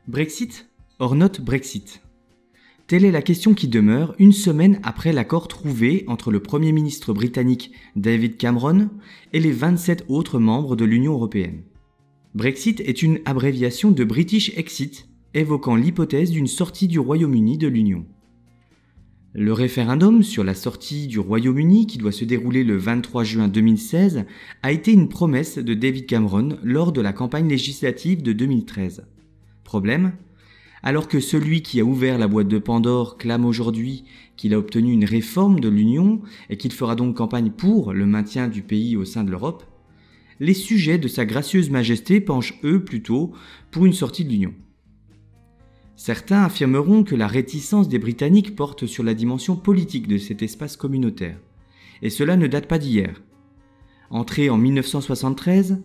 Brexit or not Brexit? Telle est la question qui demeure une semaine après l'accord trouvé entre le Premier ministre britannique David Cameron et les 27 autres membres de l'Union européenne. Brexit est une abréviation de British Exit, évoquant l'hypothèse d'une sortie du Royaume-Uni de l'Union. Le référendum sur la sortie du Royaume-Uni, qui doit se dérouler le 23 juin 2016, a été une promesse de David Cameron lors de la campagne législative de 2013. Problème ? Alors que celui qui a ouvert la boîte de Pandore clame aujourd'hui qu'il a obtenu une réforme de l'Union et qu'il fera donc campagne pour le maintien du pays au sein de l'Europe, les sujets de sa gracieuse majesté penchent eux plutôt pour une sortie de l'Union. Certains affirmeront que la réticence des Britanniques porte sur la dimension politique de cet espace communautaire. Et cela ne date pas d'hier. Entré en 1973,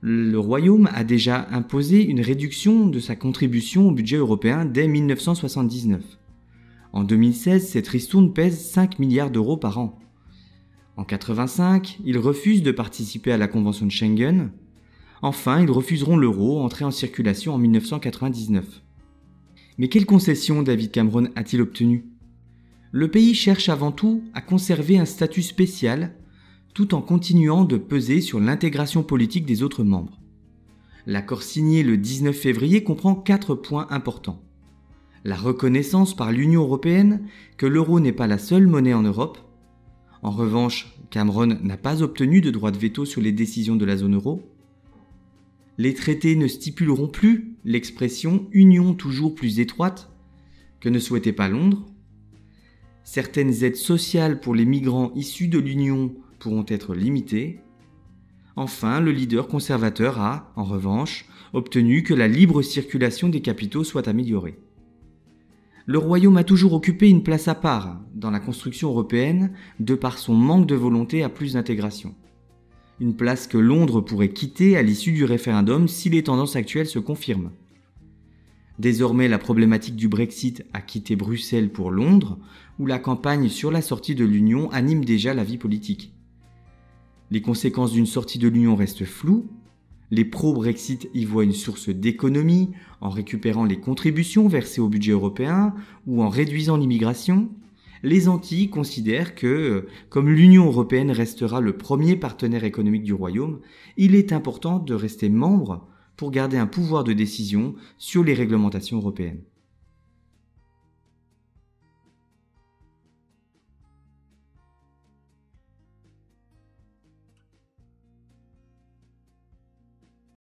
le Royaume a déjà imposé une réduction de sa contribution au budget européen dès 1979. En 2016, cette ristourne pèse 5 milliards d'euros par an. En 1985, ils refusent de participer à la Convention de Schengen. Enfin, ils refuseront l'euro, entré en circulation en 1999. Mais quelles concessions David Cameron a-t-il obtenues ? Le pays cherche avant tout à conserver un statut spécial tout en continuant de peser sur l'intégration politique des autres membres. L'accord signé le 19 février comprend 4 points importants. La reconnaissance par l'Union européenne que l'euro n'est pas la seule monnaie en Europe. En revanche, Cameron n'a pas obtenu de droit de veto sur les décisions de la zone euro. Les traités ne stipuleront plus l'expression « union toujours plus étroite » que ne souhaitait pas Londres. Certaines aides sociales pour les migrants issus de l'Union pourront être limitées. Enfin, le leader conservateur a, en revanche, obtenu que la libre circulation des capitaux soit améliorée. Le Royaume a toujours occupé une place à part dans la construction européenne de par son manque de volonté à plus d'intégration. Une place que Londres pourrait quitter à l'issue du référendum si les tendances actuelles se confirment. Désormais, la problématique du Brexit a quitté Bruxelles pour Londres, où la campagne sur la sortie de l'Union anime déjà la vie politique. Les conséquences d'une sortie de l'Union restent floues. Les pro-Brexit y voient une source d'économie en récupérant les contributions versées au budget européen ou en réduisant l'immigration. Les anti considèrent que, comme l'Union européenne restera le premier partenaire économique du Royaume, il est important de rester membre pour garder un pouvoir de décision sur les réglementations européennes.